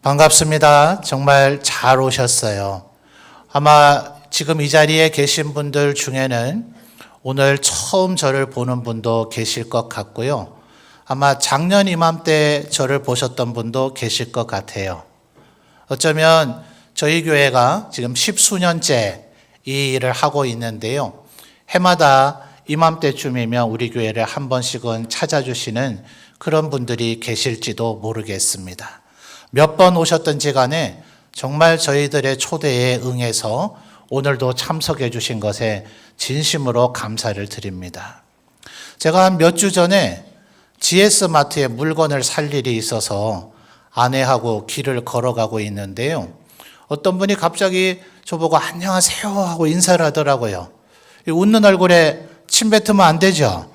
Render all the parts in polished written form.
반갑습니다. 정말 잘 오셨어요. 아마 지금 이 자리에 계신 분들 중에는 오늘 처음 저를 보는 분도 계실 것 같고요. 아마 작년 이맘때 저를 보셨던 분도 계실 것 같아요. 어쩌면 저희 교회가 지금 10수년째 이 일을 하고 있는데요. 해마다 이맘때쯤이면 우리 교회를 한 번씩은 찾아주시는 그런 분들이 계실지도 모르겠습니다. 몇 번 오셨던지 간에 정말 저희들의 초대에 응해서 오늘도 참석해 주신 것에 진심으로 감사를 드립니다. 제가 한 몇 주 전에 GS마트에 물건을 살 일이 있어서 아내하고 길을 걸어가고 있는데요. 어떤 분이 갑자기 저보고 안녕하세요 하고 인사를 하더라고요. 웃는 얼굴에 침 뱉으면 안 되죠.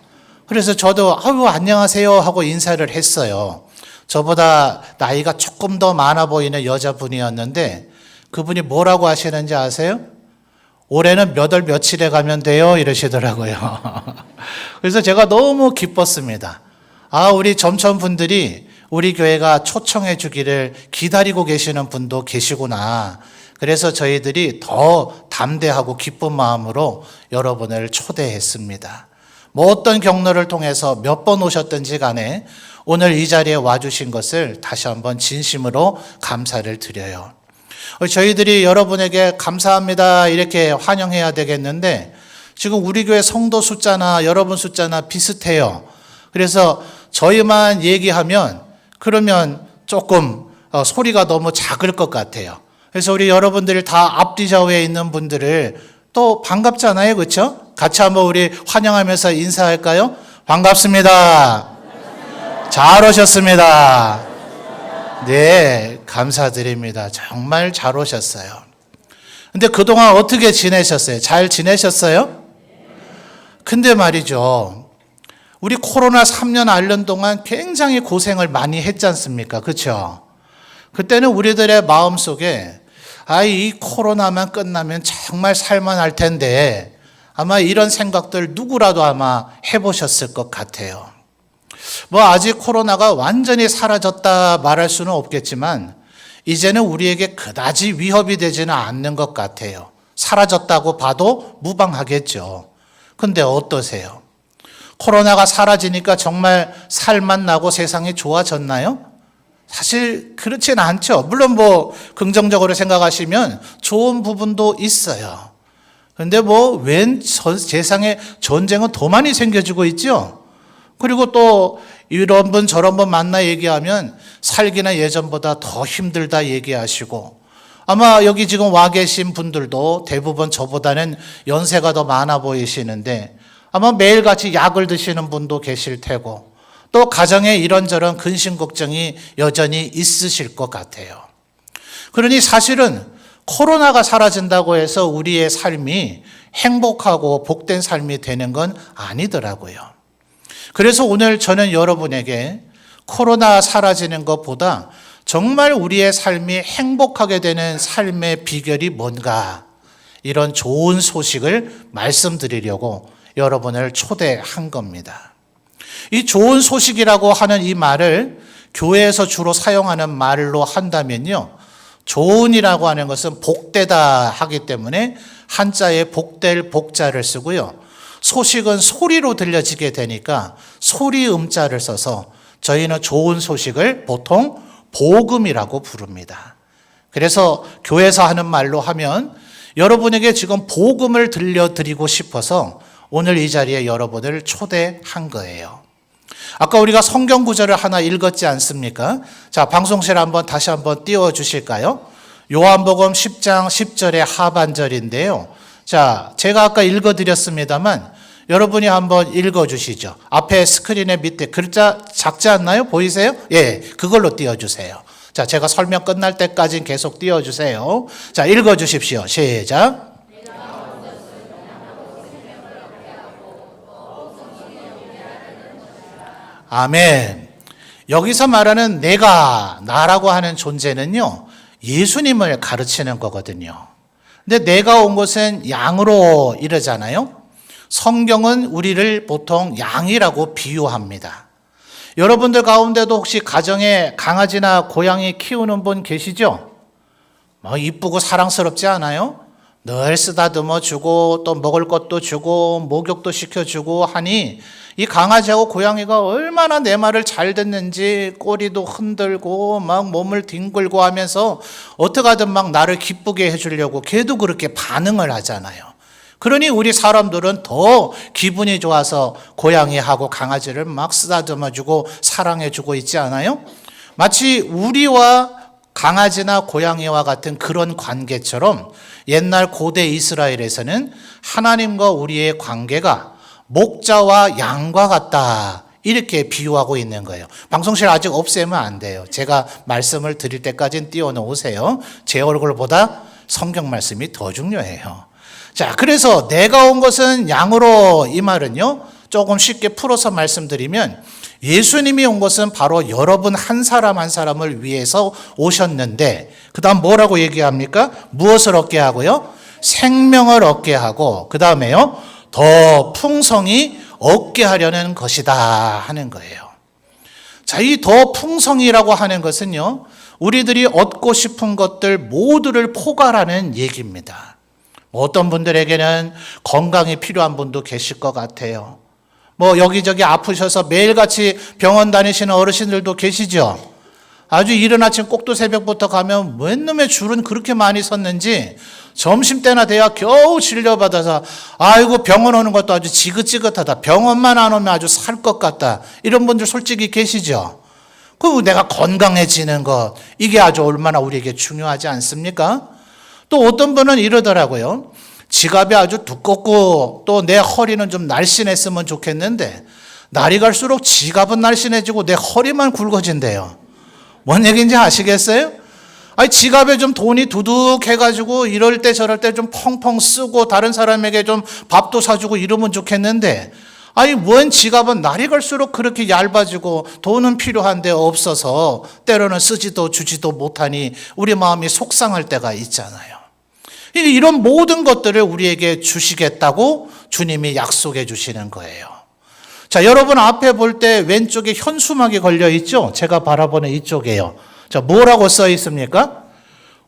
그래서 저도 안녕하세요 하고 인사를 했어요. 저보다 나이가 조금 더 많아 보이는 여자분이었는데 그분이 뭐라고 하시는지 아세요? 올해는 몇 월 며칠에 가면 돼요 이러시더라고요. 그래서 제가 너무 기뻤습니다. 우리 점천분들이 우리 교회가 초청해 주기를 기다리고 계시는 분도 계시구나. 그래서 저희들이 더 담대하고 기쁜 마음으로 여러분을 초대했습니다. 뭐 어떤 경로를 통해서 몇 번 오셨든지 간에 오늘 이 자리에 와주신 것을 다시 한번 진심으로 감사를 드려요. 저희들이 여러분에게 감사합니다 이렇게 환영해야 되겠는데 지금 우리 교회 성도 숫자나 여러분 숫자나 비슷해요. 그래서 저희만 얘기하면 그러면 조금 소리가 너무 작을 것 같아요. 그래서 우리 여러분들 다 앞뒤 좌우에 있는 분들을 또 반갑잖아요. 그렇죠? 같이 한번 우리 환영하면서 인사할까요? 반갑습니다. 잘 오셨습니다. 네, 감사드립니다. 정말 잘 오셨어요. 근데 그동안 어떻게 지내셨어요? 잘 지내셨어요? 근데 말이죠. 우리 코로나 3년 앓는 동안 굉장히 고생을 많이 했지 않습니까? 그렇죠? 그때는 우리들의 마음속에 이 코로나만 끝나면 정말 살만할 텐데 아마 이런 생각들 누구라도 아마 해보셨을 것 같아요. 아직 코로나가 완전히 사라졌다 말할 수는 없겠지만 이제는 우리에게 그다지 위협이 되지는 않는 것 같아요. 사라졌다고 봐도 무방하겠죠. 근데 어떠세요? 코로나가 사라지니까 정말 살맛 나고 세상이 좋아졌나요? 사실 그렇진 않죠. 물론 긍정적으로 생각하시면 좋은 부분도 있어요. 그런데 웬 세상에 전쟁은 더 많이 생겨지고 있죠. 그리고 또 이런 분 저런 분 만나 얘기하면 살기나 예전보다 더 힘들다 얘기하시고 아마 여기 지금 와 계신 분들도 대부분 저보다는 연세가 더 많아 보이시는데 아마 매일같이 약을 드시는 분도 계실 테고 또 가정에 이런저런 근심 걱정이 여전히 있으실 것 같아요. 그러니 사실은 코로나가 사라진다고 해서 우리의 삶이 행복하고 복된 삶이 되는 건 아니더라고요. 그래서 오늘 저는 여러분에게 코로나 사라지는 것보다 정말 우리의 삶이 행복하게 되는 삶의 비결이 뭔가 이런 좋은 소식을 말씀드리려고 여러분을 초대한 겁니다. 이 좋은 소식이라고 하는 이 말을 교회에서 주로 사용하는 말로 한다면요. 좋은이라고 하는 것은 복되다 하기 때문에 한자에 복될 복자를 쓰고요. 소식은 소리로 들려지게 되니까 소리 음자를 써서 저희는 좋은 소식을 보통 복음이라고 부릅니다. 그래서 교회에서 하는 말로 하면 여러분에게 지금 복음을 들려드리고 싶어서 오늘 이 자리에 여러분을 초대한 거예요. 아까 우리가 성경 구절을 하나 읽었지 않습니까? 자, 방송실 다시 한번 띄워주실까요? 요한복음 10장 10절의 하반절인데요. 자, 제가 아까 읽어드렸습니다만 여러분이 한번 읽어주시죠. 앞에 스크린의 밑에 글자 작지 않나요? 보이세요? 예, 그걸로 띄워주세요. 자, 제가 설명 끝날 때까지는 계속 띄워주세요. 자, 읽어주십시오. 시작. 아멘. 여기서 말하는 내가, 나라고 하는 존재는요, 예수님을 가르치는 거거든요. 근데 내가 온 것은 양으로 이러잖아요. 성경은 우리를 보통 양이라고 비유합니다. 여러분들 가운데도 혹시 가정에 강아지나 고양이 키우는 분 계시죠? 이쁘고 사랑스럽지 않아요? 늘 쓰다듬어 주고 또 먹을 것도 주고 목욕도 시켜주고 하니 이 강아지하고 고양이가 얼마나 내 말을 잘 듣는지 꼬리도 흔들고 막 몸을 뒹굴고 하면서 어떻게 하든 막 나를 기쁘게 해주려고 걔도 그렇게 반응을 하잖아요. 그러니 우리 사람들은 더 기분이 좋아서 고양이하고 강아지를 막 쓰다듬어주고 사랑해주고 있지 않아요? 마치 우리와 강아지나 고양이와 같은 그런 관계처럼 옛날 고대 이스라엘에서는 하나님과 우리의 관계가 목자와 양과 같다, 이렇게 비유하고 있는 거예요. 방송실 아직 없애면 안 돼요. 제가 말씀을 드릴 때까지는 띄워놓으세요. 제 얼굴보다 성경 말씀이 더 중요해요. 자, 그래서 내가 온 것은 양으로, 이 말은요, 조금 쉽게 풀어서 말씀드리면 예수님이 온 것은 바로 여러분 한 사람 한 사람을 위해서 오셨는데, 그 다음 뭐라고 얘기합니까? 무엇을 얻게 하고요? 생명을 얻게 하고, 그 다음에요, 더 풍성히 얻게 하려는 것이다 하는 거예요. 자, 이 더 풍성이라고 하는 것은요, 우리들이 얻고 싶은 것들 모두를 포괄하는 얘기입니다. 어떤 분들에게는 건강이 필요한 분도 계실 것 같아요. 여기저기 아프셔서 매일같이 병원 다니시는 어르신들도 계시죠. 아주 이른 아침 꼭두 새벽부터 가면 웬 놈의 줄은 그렇게 많이 섰는지 점심때나 돼야 겨우 진료받아서 아이고 병원 오는 것도 아주 지긋지긋하다, 병원만 안 오면 아주 살 것 같다, 이런 분들 솔직히 계시죠. 그 내가 건강해지는 것, 이게 아주 얼마나 우리에게 중요하지 않습니까? 또 어떤 분은 이러더라고요. 지갑이 아주 두껍고 또 내 허리는 좀 날씬했으면 좋겠는데 날이 갈수록 지갑은 날씬해지고 내 허리만 굵어진대요. 뭔 얘기인지 아시겠어요? 아니, 지갑에 좀 돈이 두둑해가지고 이럴 때 저럴 때 좀 펑펑 쓰고 다른 사람에게 좀 밥도 사주고 이러면 좋겠는데, 아니 웬 지갑은 날이 갈수록 그렇게 얇아지고 돈은 필요한데 없어서 때로는 쓰지도 주지도 못하니 우리 마음이 속상할 때가 있잖아요. 이런 모든 것들을 우리에게 주시겠다고 주님이 약속해 주시는 거예요. 자, 여러분 앞에 볼 때 왼쪽에 현수막이 걸려 있죠? 제가 바라보는 이쪽이에요. 자, 뭐라고 써 있습니까?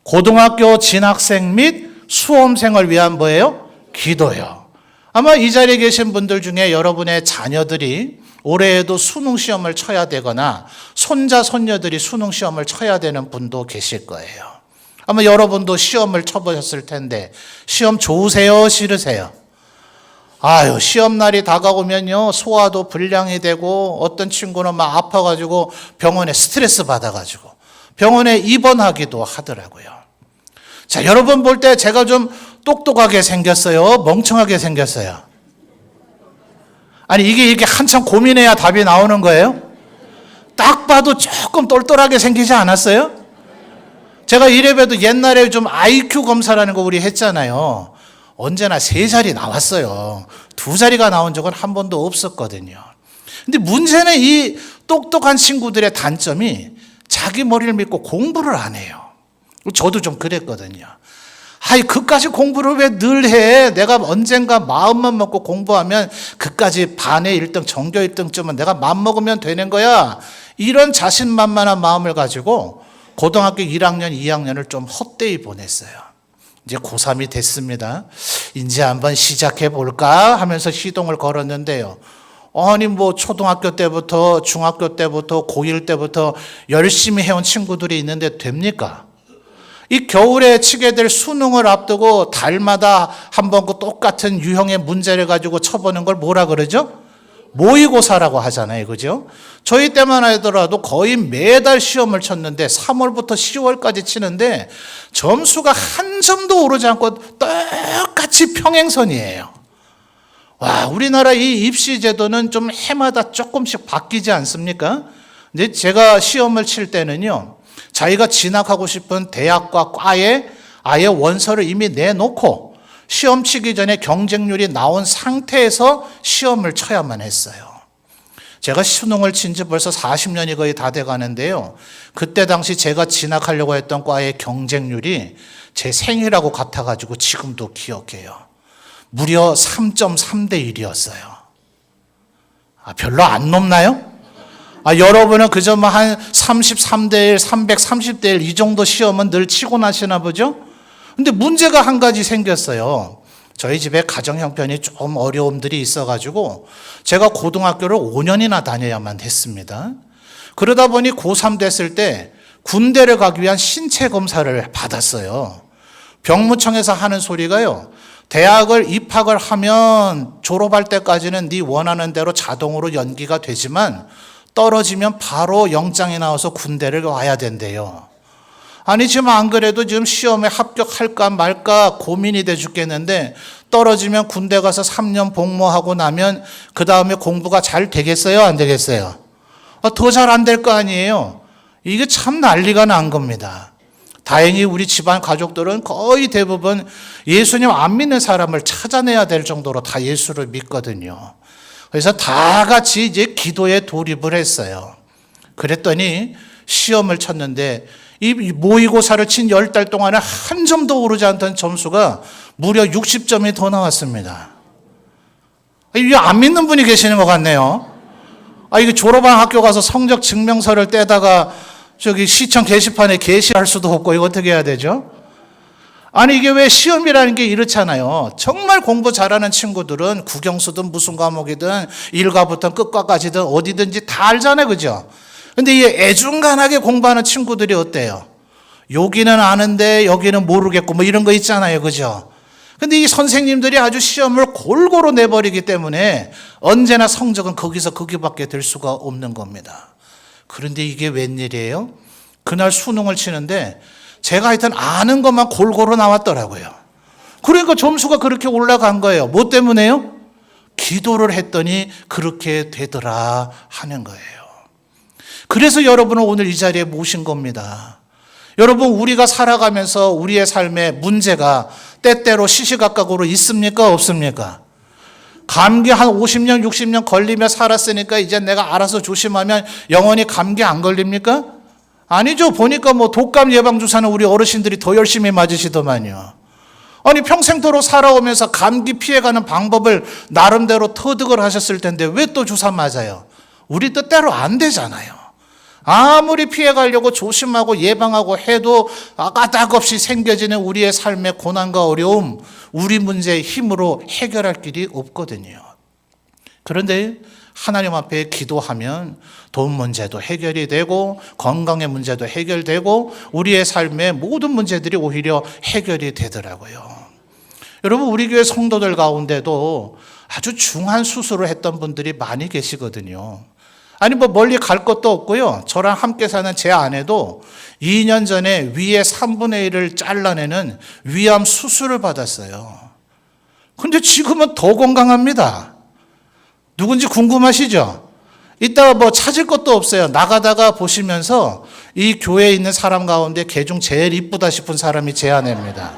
고등학교 진학생 및 수험생을 위한 뭐예요? 기도요. 아마 이 자리에 계신 분들 중에 여러분의 자녀들이 올해에도 수능 시험을 쳐야 되거나 손자, 손녀들이 수능 시험을 쳐야 되는 분도 계실 거예요. 아마 여러분도 시험을 쳐보셨을 텐데 시험 좋으세요? 싫으세요? 아유, 시험날이 다가오면요, 소화도 불량이 되고 어떤 친구는 막 아파가지고 병원에 스트레스 받아가지고 병원에 입원하기도 하더라고요. 자, 여러분 볼 때 제가 좀 똑똑하게 생겼어요? 멍청하게 생겼어요? 아니, 이게 이렇게 한참 고민해야 답이 나오는 거예요? 딱 봐도 조금 똘똘하게 생기지 않았어요? 제가 이래봬도 옛날에 좀 IQ 검사라는 거 우리 했잖아요. 언제나 3자리 나왔어요. 2자리가 나온 적은 한 번도 없었거든요. 근데 문제는 이 똑똑한 친구들의 단점이 자기 머리를 믿고 공부를 안 해요. 저도 좀 그랬거든요. 아이, 그까지 공부를 왜 늘 해? 내가 언젠가 마음만 먹고 공부하면 그까지 반의 1등, 전교 1등쯤은 내가 마음먹으면 되는 거야. 이런 자신만만한 마음을 가지고 고등학교 1학년, 2학년을 좀 헛되이 보냈어요. 이제 고3이 됐습니다. 이제 한번 시작해 볼까 하면서 시동을 걸었는데요. 아니, 초등학교 때부터, 중학교 때부터, 고1 때부터 열심히 해온 친구들이 있는데 됩니까? 이 겨울에 치게 될 수능을 앞두고 달마다 한번 그 똑같은 유형의 문제를 가지고 쳐보는 걸 뭐라 그러죠? 모의고사라고 하잖아요. 그죠? 저희 때만 하더라도 거의 매달 시험을 쳤는데 3월부터 10월까지 치는데 점수가 한 점도 오르지 않고 똑같이 평행선이에요. 와, 우리나라 이 입시 제도는 좀 해마다 조금씩 바뀌지 않습니까? 근데 제가 시험을 칠 때는요, 자기가 진학하고 싶은 대학과 과에 아예 원서를 이미 내놓고 시험 치기 전에 경쟁률이 나온 상태에서 시험을 쳐야만 했어요. 제가 수능을 친 지 벌써 40년이 거의 다 돼 가는데요. 그때 당시 제가 진학하려고 했던 과의 경쟁률이 제 생일하고 같아가지고 지금도 기억해요. 무려 3.3대 1이었어요. 별로 안 높나요? 여러분은 그저 뭐 한 33대 1, 330대 1 이 정도 시험은 늘 치고 나시나 보죠? 근데 문제가 한 가지 생겼어요. 저희 집에 가정 형편이 좀 어려움들이 있어가지고 제가 고등학교를 5년이나 다녀야만 했습니다. 그러다 보니 고3 됐을 때 군대를 가기 위한 신체 검사를 받았어요. 병무청에서 하는 소리가요. 대학을 입학을 하면 졸업할 때까지는 네 원하는 대로 자동으로 연기가 되지만 떨어지면 바로 영장이 나와서 군대를 와야 된대요. 아니 지금 안 그래도 지금 시험에 합격할까 말까 고민이 돼 죽겠는데 떨어지면 군대 가서 3년 복무하고 나면 그 다음에 공부가 잘 되겠어요? 안 되겠어요? 더 잘 안 될 거 아니에요? 이게 참 난리가 난 겁니다. 다행히 우리 집안 가족들은 거의 대부분 예수님 안 믿는 사람을 찾아내야 될 정도로 다 예수를 믿거든요. 그래서 다 같이 이제 기도에 돌입을 했어요. 그랬더니 시험을 쳤는데 이 모의고사를 친 10달 동안에 한 점도 오르지 않던 점수가 무려 60점이 더 나왔습니다. 이게 안 믿는 분이 계시는 것 같네요. 이게 졸업한 학교 가서 성적 증명서를 떼다가 저기 시청 게시판에 게시할 수도 없고 이거 어떻게 해야 되죠? 아니 이게 왜 시험이라는 게 이렇잖아요. 정말 공부 잘하는 친구들은 국영수든 무슨 과목이든 1과부터 끝과까지든 어디든지 다 알잖아요. 그죠? 근데 이 애중간하게 공부하는 친구들이 어때요? 여기는 아는데 여기는 모르겠고 뭐 이런 거 있잖아요. 그죠? 근데 이 선생님들이 아주 시험을 골고루 내버리기 때문에 언제나 성적은 거기밖에 될 수가 없는 겁니다. 그런데 이게 웬일이에요? 그날 수능을 치는데 제가 하여튼 아는 것만 골고루 나왔더라고요. 그러니까 점수가 그렇게 올라간 거예요. 뭐 때문에요? 기도를 했더니 그렇게 되더라 하는 거예요. 그래서 여러분을 오늘 이 자리에 모신 겁니다. 여러분 우리가 살아가면서 우리의 삶에 문제가 때때로 시시각각으로 있습니까? 없습니까? 감기 한 50년 60년 걸리며 살았으니까 이제 내가 알아서 조심하면 영원히 감기 안 걸립니까? 아니죠. 보니까 뭐 독감 예방주사는 우리 어르신들이 더 열심히 맞으시더만요. 아니 평생토록 살아오면서 감기 피해가는 방법을 나름대로 터득을 하셨을 텐데 왜 또 주사 맞아요? 우리 뜻대로 안 되잖아요. 아무리 피해가려고 조심하고 예방하고 해도 까닭없이 생겨지는 우리의 삶의 고난과 어려움, 우리 문제의 힘으로 해결할 길이 없거든요. 그런데 하나님 앞에 기도하면 돈 문제도 해결이 되고 건강의 문제도 해결되고 우리의 삶의 모든 문제들이 오히려 해결이 되더라고요. 여러분 우리 교회 성도들 가운데도 아주 중한 수술을 했던 분들이 많이 계시거든요. 아니 뭐 멀리 갈 것도 없고요. 저랑 함께 사는 제 아내도 2년 전에 위에 3분의 1을 잘라내는 위암 수술을 받았어요. 근데 지금은 더 건강합니다. 누군지 궁금하시죠? 이따가 뭐 찾을 것도 없어요. 나가다가 보시면서 이 교회에 있는 사람 가운데 걔 중 제일 이쁘다 싶은 사람이 제 아내입니다.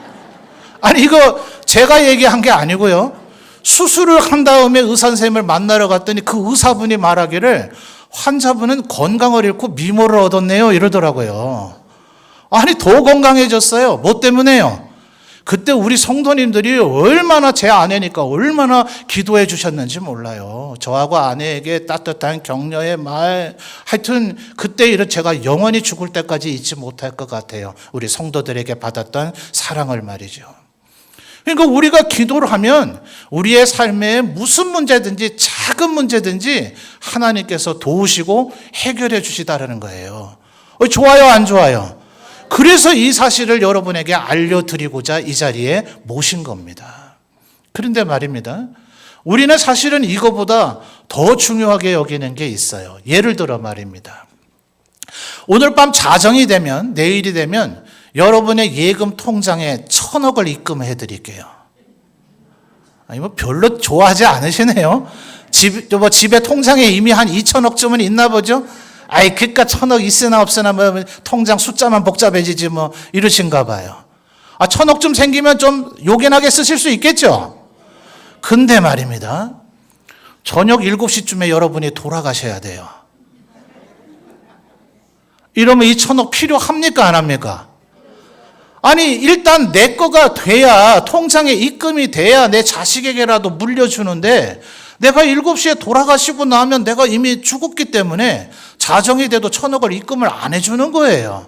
아니 이거 제가 얘기한 게 아니고요. 수술을 한 다음에 의사 선생님을 만나러 갔더니 그 의사분이 말하기를 환자분은 건강을 잃고 미모를 얻었네요 이러더라고요. 아니 더 건강해졌어요. 뭐 때문에요? 그때 우리 성도님들이 얼마나 제 아내니까 얼마나 기도해 주셨는지 몰라요. 저하고 아내에게 따뜻한 격려의 말, 하여튼 그때 일은 제가 영원히 죽을 때까지 잊지 못할 것 같아요. 우리 성도들에게 받았던 사랑을 말이죠. 그러니까 우리가 기도를 하면 우리의 삶에 무슨 문제든지 작은 문제든지 하나님께서 도우시고 해결해 주시다라는 거예요. 좋아요, 안 좋아요? 그래서 이 사실을 여러분에게 알려드리고자 이 자리에 모신 겁니다. 그런데 말입니다. 우리는 사실은 이거보다 더 중요하게 여기는 게 있어요. 예를 들어 말입니다. 오늘 밤 자정이 되면, 내일이 되면 여러분의 예금 통장에 1,000억을 입금해 드릴게요. 아니 뭐 별로 좋아하지 않으시네요. 집에 통장에 이미 한 2,000억쯤은 있나 보죠? 아이 그니까 1,000억 있으나 없으나 뭐 통장 숫자만 복잡해지지 뭐 이러신가 봐요. 1,000억쯤 생기면 좀 요긴하게 쓰실 수 있겠죠? 근데 말입니다. 저녁 7시쯤에 여러분이 돌아가셔야 돼요. 이러면 이 1,000억 필요합니까 안 합니까? 아니 일단 내 거가 돼야 통장에 입금이 돼야 내 자식에게라도 물려주는데 내가 7시에 돌아가시고 나면 내가 이미 죽었기 때문에 사정이 돼도 천억을 입금을 안 해주는 거예요.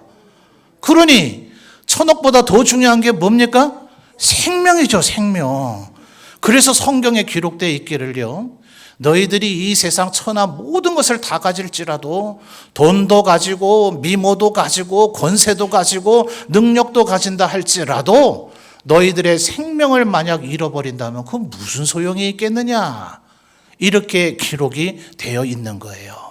그러니 천억보다 더 중요한 게 뭡니까? 생명이죠, 생명. 그래서 성경에 기록되어 있기를요, 너희들이 이 세상 천하 모든 것을 다 가질지라도 돈도 가지고 미모도 가지고 권세도 가지고 능력도 가진다 할지라도 너희들의 생명을 만약 잃어버린다면 그건 무슨 소용이 있겠느냐, 이렇게 기록이 되어 있는 거예요.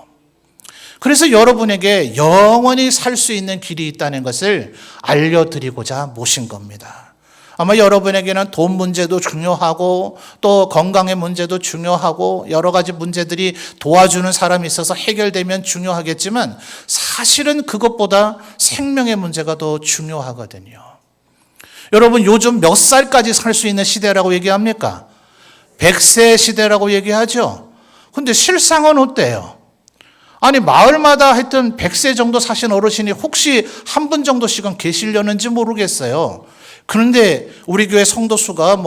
그래서 여러분에게 영원히 살 수 있는 길이 있다는 것을 알려드리고자 모신 겁니다. 아마 여러분에게는 돈 문제도 중요하고 또 건강의 문제도 중요하고 여러 가지 문제들이 도와주는 사람이 있어서 해결되면 중요하겠지만 사실은 그것보다 생명의 문제가 더 중요하거든요. 여러분, 요즘 몇 살까지 살 수 있는 시대라고 얘기합니까? 100세 시대라고 얘기하죠. 근데 실상은 어때요? 아니, 마을마다 하여튼 100세 정도 사신 어르신이 혹시 한 분 정도씩은 계시려는지 모르겠어요. 그런데 우리 교회 성도 수가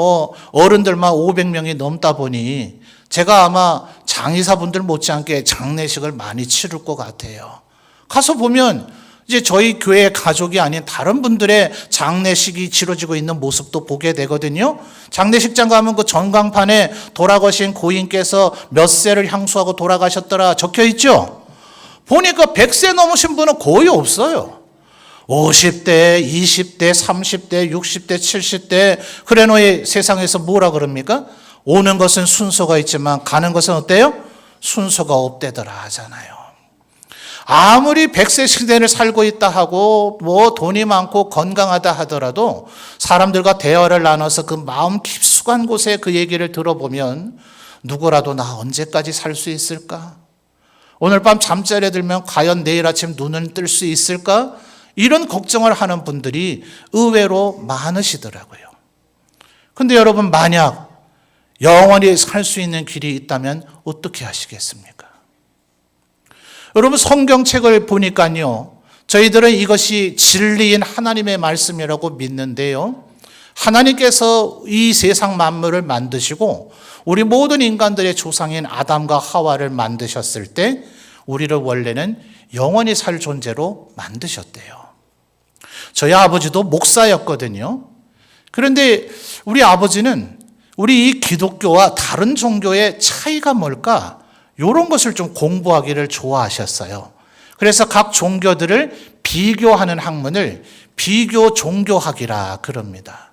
어른들만 500명이 넘다 보니 제가 아마 장의사분들 못지않게 장례식을 많이 치를 것 같아요. 가서 보면 이제 저희 교회 가족이 아닌 다른 분들의 장례식이 치러지고 있는 모습도 보게 되거든요. 장례식장 가면 그 전광판에 돌아가신 고인께서 몇 세를 향수하고 돌아가셨더라 적혀 있죠. 보니까 100세 넘으신 분은 거의 없어요. 50대, 20대, 30대, 60대, 70대. 그래 너희 세상에서 뭐라 그럽니까? 오는 것은 순서가 있지만 가는 것은 어때요? 순서가 없대더라 하잖아요. 아무리 100세 시대를 살고 있다 하고 돈이 많고 건강하다 하더라도 사람들과 대화를 나눠서 그 마음 깊숙한 곳에 그 얘기를 들어보면 누구라도 나 언제까지 살 수 있을까? 오늘 밤 잠자리에 들면 과연 내일 아침 눈을 뜰 수 있을까? 이런 걱정을 하는 분들이 의외로 많으시더라고요. 근데 여러분, 만약 영원히 살 수 있는 길이 있다면 어떻게 하시겠습니까? 여러분, 성경책을 보니까요, 저희들은 이것이 진리인 하나님의 말씀이라고 믿는데요, 하나님께서 이 세상 만물을 만드시고 우리 모든 인간들의 조상인 아담과 하와를 만드셨을 때 우리를 원래는 영원히 살 존재로 만드셨대요. 저희 아버지도 목사였거든요. 그런데 우리 아버지는 우리 이 기독교와 다른 종교의 차이가 뭘까? 이런 것을 좀 공부하기를 좋아하셨어요. 그래서 각 종교들을 비교하는 학문을 비교 종교학이라 그럽니다.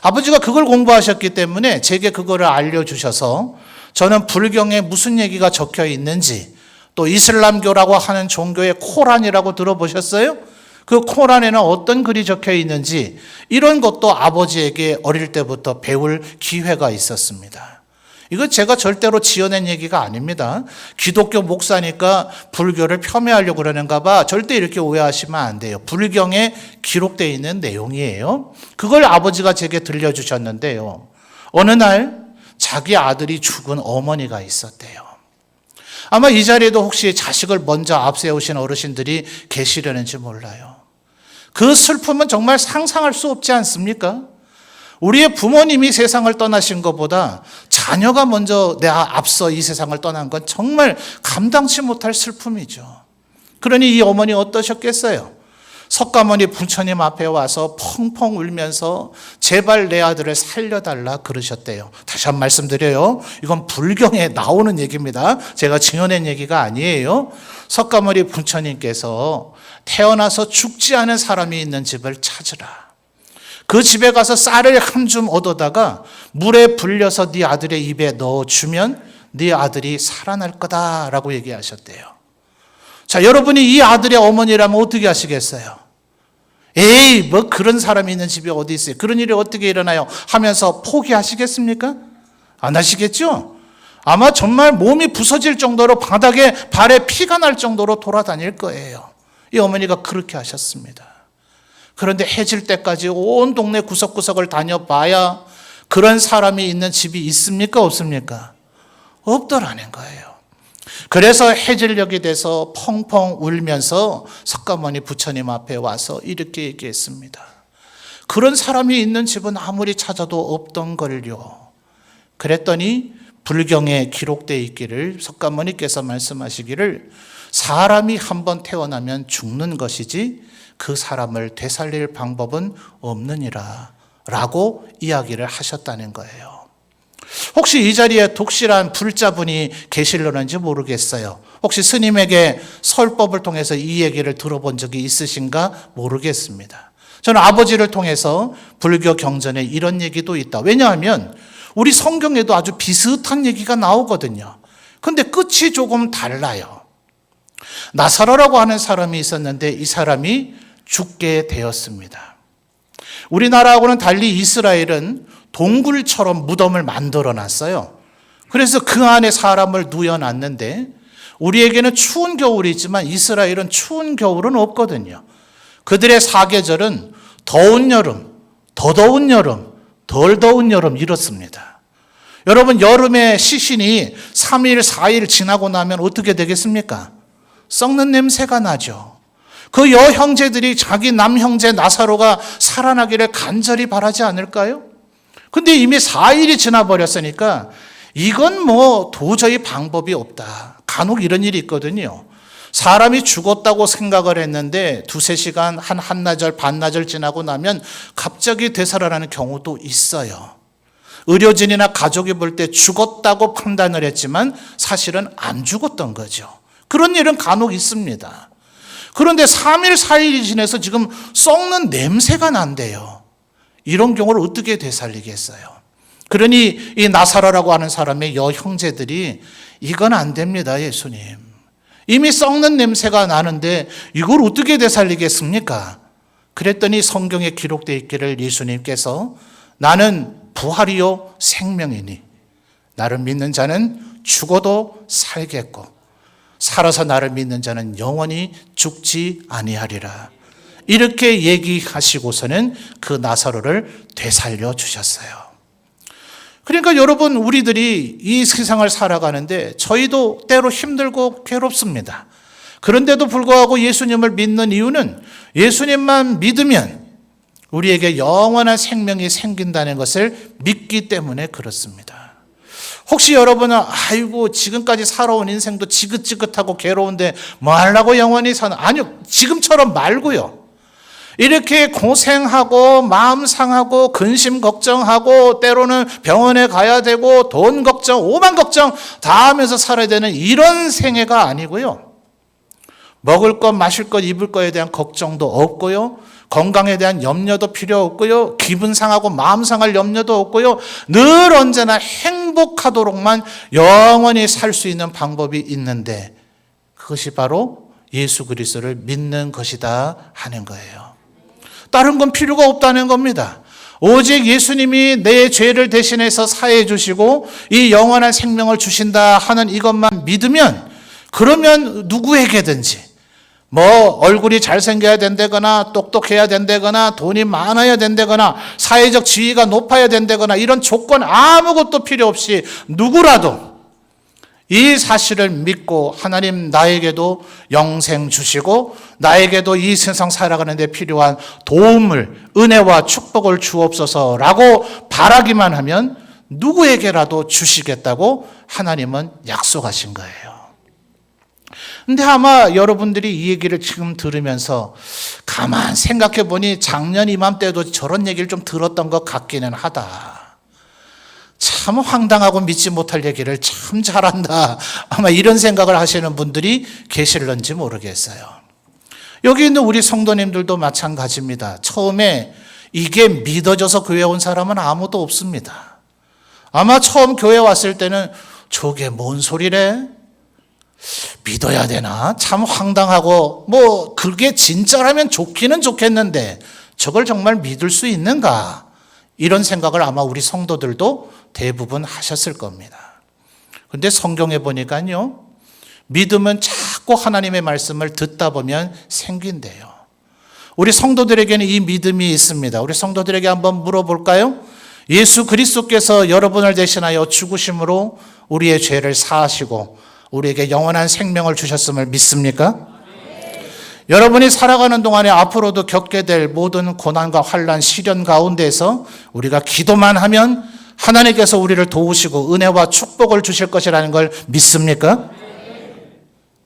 아버지가 그걸 공부하셨기 때문에 제게 그거를 알려주셔서 저는 불경에 무슨 얘기가 적혀 있는지, 또 이슬람교라고 하는 종교의 코란이라고 들어보셨어요? 그 코란에는 어떤 글이 적혀 있는지 이런 것도 아버지에게 어릴 때부터 배울 기회가 있었습니다. 이거 제가 절대로 지어낸 얘기가 아닙니다. 기독교 목사니까 불교를 폄훼하려고 그러는가 봐. 절대 이렇게 오해하시면 안 돼요. 불경에 기록되어 있는 내용이에요. 그걸 아버지가 제게 들려주셨는데요, 어느 날 자기 아들이 죽은 어머니가 있었대요. 아마 이 자리에도 혹시 자식을 먼저 앞세우신 어르신들이 계시려는지 몰라요. 그 슬픔은 정말 상상할 수 없지 않습니까? 우리의 부모님이 세상을 떠나신 것보다 자녀가 먼저 앞서 이 세상을 떠난 건 정말 감당치 못할 슬픔이죠. 그러니 이 어머니 어떠셨겠어요? 석가모니 부처님 앞에 와서 펑펑 울면서 제발 내 아들을 살려달라 그러셨대요. 다시 한번 말씀드려요. 이건 불경에 나오는 얘기입니다. 제가 지어낸 얘기가 아니에요. 석가모니 부처님께서 태어나서 죽지 않은 사람이 있는 집을 찾으라. 그 집에 가서 쌀을 한 줌 얻어다가 물에 불려서 네 아들의 입에 넣어주면 네 아들이 살아날 거다라고 얘기하셨대요. 자, 여러분이 이 아들의 어머니라면 어떻게 하시겠어요? 에이, 뭐 그런 사람이 있는 집이 어디 있어요? 그런 일이 어떻게 일어나요? 하면서 포기하시겠습니까? 안 하시겠죠? 아마 정말 몸이 부서질 정도로 바닥에 발에 피가 날 정도로 돌아다닐 거예요. 이 어머니가 그렇게 하셨습니다. 그런데 해질 때까지 온 동네 구석구석을 다녀봐야 그런 사람이 있는 집이 있습니까? 없습니까? 없더라는 거예요. 그래서 해질녘이 돼서 펑펑 울면서 석가모니 부처님 앞에 와서 이렇게 얘기했습니다. 그런 사람이 있는 집은 아무리 찾아도 없던 걸요. 그랬더니 불경에 기록되어 있기를 석가모니께서 말씀하시기를 사람이 한번 태어나면 죽는 것이지 그 사람을 되살릴 방법은 없느니라 라고 이야기를 하셨다는 거예요. 혹시 이 자리에 독실한 불자분이 계실려는지 모르겠어요. 혹시 스님에게 설법을 통해서 이 얘기를 들어본 적이 있으신가 모르겠습니다. 저는 아버지를 통해서 불교 경전에 이런 얘기도 있다. 왜냐하면 우리 성경에도 아주 비슷한 얘기가 나오거든요. 근데 끝이 조금 달라요. 나사로라고 하는 사람이 있었는데 이 사람이 죽게 되었습니다. 우리나라하고는 달리 이스라엘은 동굴처럼 무덤을 만들어 놨어요. 그래서 그 안에 사람을 누워놨는데 우리에게는 추운 겨울이지만 이스라엘은 추운 겨울은 없거든요. 그들의 사계절은 더운 여름, 더 더운 여름, 덜 더운 여름 이렇습니다. 여러분 여름에 시신이 3일, 4일 지나고 나면 어떻게 되겠습니까? 썩는 냄새가 나죠. 그 여형제들이 자기 남형제 나사로가 살아나기를 간절히 바라지 않을까요? 근데 이미 4일이 지나버렸으니까 이건 뭐 도저히 방법이 없다. 간혹 이런 일이 있거든요. 사람이 죽었다고 생각을 했는데 두세 시간, 한나절, 반나절 지나고 나면 갑자기 되살아나는 경우도 있어요. 의료진이나 가족이 볼 때 죽었다고 판단을 했지만 사실은 안 죽었던 거죠. 그런 일은 간혹 있습니다. 그런데 3일, 4일이 지나서 지금 썩는 냄새가 난대요. 이런 경우를 어떻게 되살리겠어요? 그러니 이 나사로라고 하는 사람의 여형제들이 이건 안 됩니다, 예수님. 이미 썩는 냄새가 나는데 이걸 어떻게 되살리겠습니까? 그랬더니 성경에 기록되어 있기를 예수님께서 나는 부활이요 생명이니 나를 믿는 자는 죽어도 살겠고 살아서 나를 믿는 자는 영원히 죽지 아니하리라. 이렇게 얘기하시고서는 그 나사로를 되살려 주셨어요. 그러니까 여러분 우리들이 이 세상을 살아가는데 저희도 때로 힘들고 괴롭습니다. 그런데도 불구하고 예수님을 믿는 이유는 예수님만 믿으면 우리에게 영원한 생명이 생긴다는 것을 믿기 때문에 그렇습니다. 혹시 여러분은 아이고 지금까지 살아온 인생도 지긋지긋하고 괴로운데 뭐 하려고 영원히 사는, 아니요, 지금처럼 말고요. 이렇게 고생하고 마음 상하고 근심 걱정하고 때로는 병원에 가야 되고 돈 걱정, 오만 걱정 다 하면서 살아야 되는 이런 생애가 아니고요. 먹을 것, 마실 것, 입을 것에 대한 걱정도 없고요. 건강에 대한 염려도 필요 없고요. 기분 상하고 마음 상할 염려도 없고요. 늘 언제나 행복하도록만 영원히 살 수 있는 방법이 있는데 그것이 바로 예수 그리스도를 믿는 것이다 하는 거예요. 다른 건 필요가 없다는 겁니다. 오직 예수님이 내 죄를 대신해서 사해 주시고 이 영원한 생명을 주신다 하는 이것만 믿으면 그러면 누구에게든지 뭐 얼굴이 잘생겨야 된다거나 똑똑해야 된다거나 돈이 많아야 된다거나 사회적 지위가 높아야 된다거나 이런 조건 아무것도 필요 없이 누구라도 이 사실을 믿고 하나님 나에게도 영생 주시고 나에게도 이 세상 살아가는 데 필요한 도움을, 은혜와 축복을 주옵소서라고 바라기만 하면 누구에게라도 주시겠다고 하나님은 약속하신 거예요. 근데 아마 여러분들이 이 얘기를 지금 들으면서 가만 생각해 보니 작년 이맘때도 저런 얘기를 좀 들었던 것 같기는 하다. 참 황당하고 믿지 못할 얘기를 참 잘한다. 아마 이런 생각을 하시는 분들이 계실런지 모르겠어요. 여기 있는 우리 성도님들도 마찬가지입니다. 처음에 이게 믿어져서 교회 온 사람은 아무도 없습니다. 아마 처음 교회 왔을 때는 저게 뭔 소리래? 믿어야 되나? 참 황당하고 뭐 그게 진짜라면 좋기는 좋겠는데 저걸 정말 믿을 수 있는가? 이런 생각을 아마 우리 성도들도 대부분 하셨을 겁니다. 그런데 성경에 보니까요, 믿음은 자꾸 하나님의 말씀을 듣다 보면 생긴대요. 우리 성도들에게는 이 믿음이 있습니다. 우리 성도들에게 한번 물어볼까요? 예수 그리스도께서 여러분을 대신하여 죽으심으로 우리의 죄를 사하시고 우리에게 영원한 생명을 주셨음을 믿습니까? 여러분이 살아가는 동안에 앞으로도 겪게 될 모든 고난과 환난, 시련 가운데서 우리가 기도만 하면 하나님께서 우리를 도우시고 은혜와 축복을 주실 것이라는 걸 믿습니까?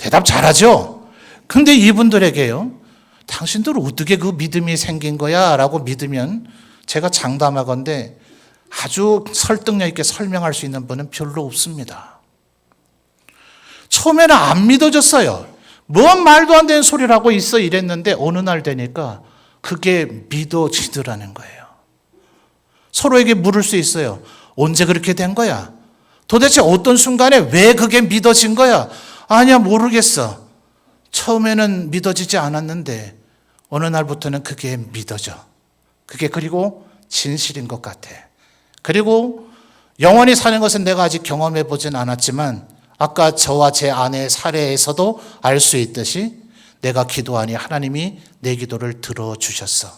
대답 잘하죠? 근데 이분들에게요, 당신들 어떻게 그 믿음이 생긴 거야? 라고 믿으면 제가 장담하건대 아주 설득력 있게 설명할 수 있는 분은 별로 없습니다. 처음에는 안 믿어졌어요. 뭔 말도 안 되는 소리를 하고 있어 이랬는데 어느 날 되니까 그게 믿어지더라는 거예요. 서로에게 물을 수 있어요. 언제 그렇게 된 거야? 도대체 어떤 순간에 왜 그게 믿어진 거야? 아니야, 모르겠어. 처음에는 믿어지지 않았는데 어느 날부터는 그게 믿어져. 그게 그리고 진실인 것 같아. 그리고 영원히 사는 것은 내가 아직 경험해 보진 않았지만 아까 저와 제 아내의 사례에서도 알 수 있듯이 내가 기도하니 하나님이 내 기도를 들어주셨어.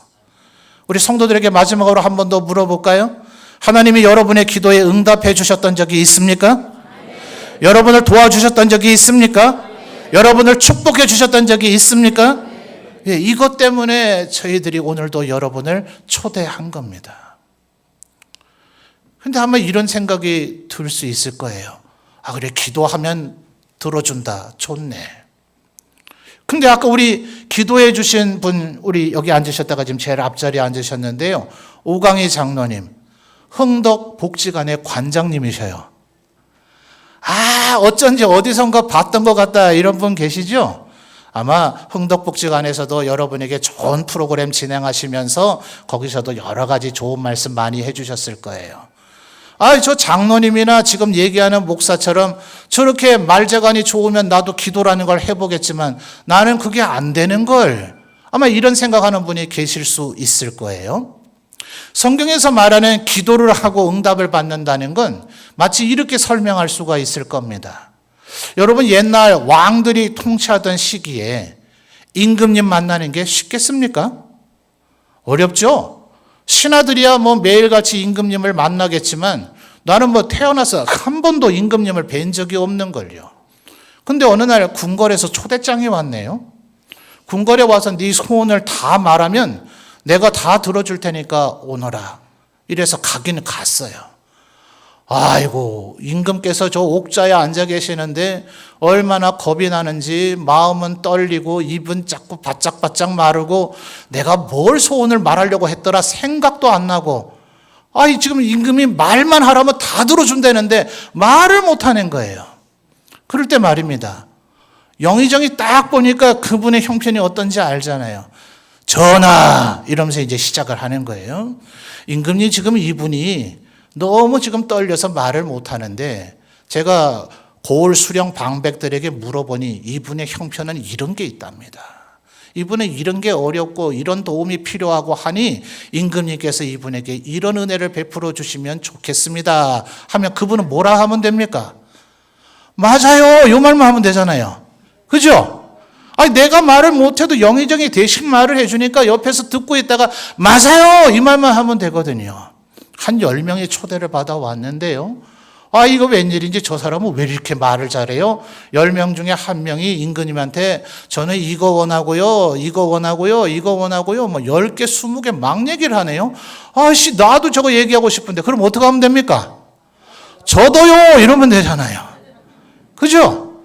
우리 성도들에게 마지막으로 한 번 더 물어볼까요? 하나님이 여러분의 기도에 응답해 주셨던 적이 있습니까? 여러분을 도와주셨던 적이 있습니까? 여러분을 축복해 주셨던 적이 있습니까? 예, 이것 때문에 저희들이 오늘도 여러분을 초대한 겁니다. 근데 아마 이런 생각이 들 수 있을 거예요. 아, 그래, 기도하면 들어준다. 좋네. 근데 아까 우리 기도해 주신 분, 우리 여기 앉으셨다가 지금 제일 앞자리에 앉으셨는데요. 오강희 장로님, 흥덕 복지관의 관장님이셔요. 아, 어쩐지 어디선가 봤던 것 같다 이런 분 계시죠? 아마 흥덕복지관에서도 여러분에게 좋은 프로그램 진행하시면서 거기서도 여러 가지 좋은 말씀 많이 해주셨을 거예요. 아, 저 장로님이나 지금 얘기하는 목사처럼 저렇게 말재간이 좋으면 나도 기도라는 걸 해보겠지만 나는 그게 안 되는 걸, 아마 이런 생각하는 분이 계실 수 있을 거예요. 성경에서 말하는 기도를 하고 응답을 받는다는 건 마치 이렇게 설명할 수가 있을 겁니다. 여러분, 옛날 왕들이 통치하던 시기에 임금님 만나는 게 쉽겠습니까? 어렵죠? 신하들이야 뭐 매일같이 임금님을 만나겠지만 나는 뭐 태어나서 한 번도 임금님을 뵌 적이 없는 걸요. 근데 어느 날 궁궐에서 초대장이 왔네요. 궁궐에 와서 네 소원을 다 말하면 내가 다 들어줄 테니까 오너라. 이래서 가긴 갔어요. 아이고, 임금께서 저 옥자에 앉아 계시는데 얼마나 겁이 나는지 마음은 떨리고 입은 자꾸 바짝바짝 마르고 내가 뭘 소원을 말하려고 했더라 생각도 안 나고, 아이, 지금 임금이 말만 하라면 다 들어준다는데 말을 못하는 거예요. 그럴 때 말입니다. 영의정이 딱 보니까 그분의 형편이 어떤지 알잖아요. 전하! 이러면서 이제 시작을 하는 거예요. 임금님, 지금 이분이 너무 지금 떨려서 말을 못하는데 제가 고을 수령 방백들에게 물어보니 이분의 형편은 이런 게 있답니다. 이분은 이런 게 어렵고 이런 도움이 필요하고 하니 임금님께서 이분에게 이런 은혜를 베풀어 주시면 좋겠습니다 하면 그분은 뭐라 하면 됩니까? 맞아요, 이 말만 하면 되잖아요. 그죠? 아니, 내가 말을 못해도 영의정이 대신 말을 해주니까 옆에서 듣고 있다가 맞아요 이 말만 하면 되거든요. 한 10명의 초대를 받아왔는데요. 아, 이거 웬일인지 저 사람은 왜 이렇게 말을 잘해요? 10명 중에 한 명이 임금님한테 저는 이거 원하고요, 이거 원하고요, 이거 원하고요, 뭐 10개, 20개 막 얘기를 하네요. 아씨, 나도 저거 얘기하고 싶은데 그럼 어떻게 하면 됩니까? 저도요 이러면 되잖아요. 그죠?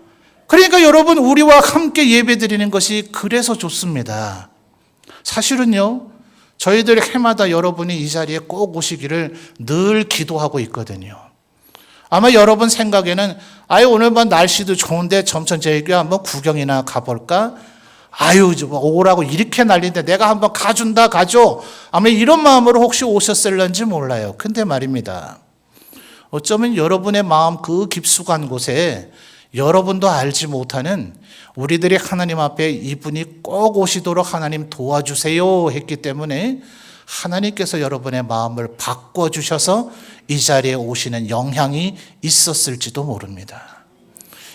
그러니까 여러분, 우리와 함께 예배 드리는 것이 그래서 좋습니다. 사실은요, 저희들 해마다 여러분이 이 자리에 꼭 오시기를 늘 기도하고 있거든요. 아마 여러분 생각에는 아유, 오늘 밤 날씨도 좋은데 점천제일교회 한번 구경이나 가볼까? 아유, 오라고 이렇게 난리인데 내가 한번 가준다, 가죠. 아마 이런 마음으로 혹시 오셨을런지 몰라요. 근데 말입니다, 어쩌면 여러분의 마음 그 깊숙한 곳에 여러분도 알지 못하는 우리들이 하나님 앞에 이분이 꼭 오시도록 하나님 도와주세요 했기 때문에 하나님께서 여러분의 마음을 바꿔주셔서 이 자리에 오시는 영향이 있었을지도 모릅니다.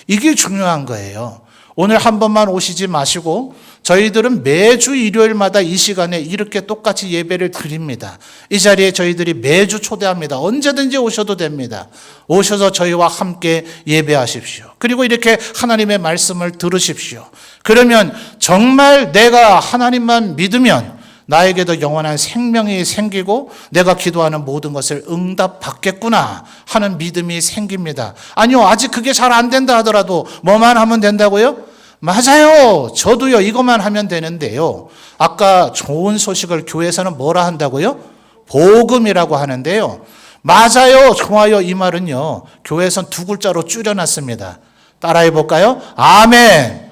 이게 중요한 거예요. 오늘 한 번만 오시지 마시고 저희들은 매주 일요일마다 이 시간에 이렇게 똑같이 예배를 드립니다. 이 자리에 저희들이 매주 초대합니다. 언제든지 오셔도 됩니다. 오셔서 저희와 함께 예배하십시오. 그리고 이렇게 하나님의 말씀을 들으십시오. 그러면 정말 내가 하나님만 믿으면 나에게도 영원한 생명이 생기고 내가 기도하는 모든 것을 응답받겠구나 하는 믿음이 생깁니다. 아니요, 아직 그게 잘 안 된다 하더라도 뭐만 하면 된다고요? 맞아요. 저도요. 이것만 하면 되는데요. 아까 좋은 소식을 교회에서는 뭐라 한다고요? 복음이라고 하는데요. 맞아요. 좋아요. 이 말은요. 교회에서는 두 글자로 줄여놨습니다. 따라해 볼까요? 아멘.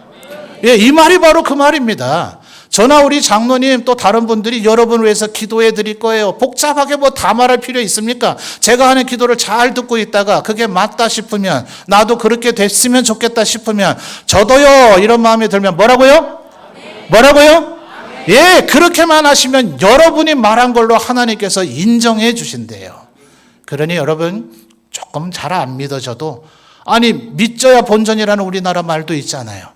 예, 이 말이 바로 그 말입니다. 저나 우리 장로님 또 다른 분들이 여러분을 위해서 기도해 드릴 거예요. 복잡하게 뭐 다 말할 필요 있습니까? 제가 하는 기도를 잘 듣고 있다가 그게 맞다 싶으면, 나도 그렇게 됐으면 좋겠다 싶으면, 저도요 이런 마음이 들면 뭐라고요? 뭐라고요? 예, 그렇게만 하시면 여러분이 말한 걸로 하나님께서 인정해 주신대요. 그러니 여러분 조금 잘 안 믿어져도, 아니 믿져야 본전이라는 우리나라 말도 있잖아요.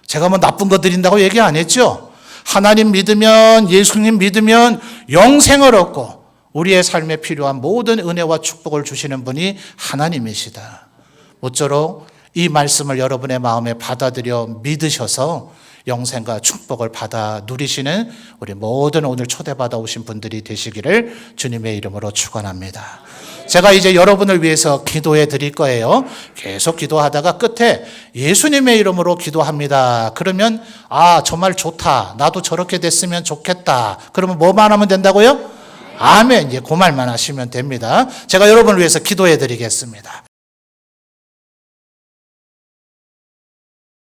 제가 뭐 나쁜 거 드린다고 얘기 안 했죠? 하나님 믿으면, 예수님 믿으면 영생을 얻고 우리의 삶에 필요한 모든 은혜와 축복을 주시는 분이 하나님이시다. 모쪼록 이 말씀을 여러분의 마음에 받아들여 믿으셔서 영생과 축복을 받아 누리시는 우리 모든 오늘 초대받아 오신 분들이 되시기를 주님의 이름으로 축원합니다. 제가 이제 여러분을 위해서 기도해 드릴 거예요. 계속 기도하다가 끝에 예수님의 이름으로 기도합니다. 그러면 정말 좋다. 나도 저렇게 됐으면 좋겠다. 그러면 뭐만 하면 된다고요? 아멘. 그 말만 하시면 됩니다. 제가 여러분을 위해서 기도해 드리겠습니다.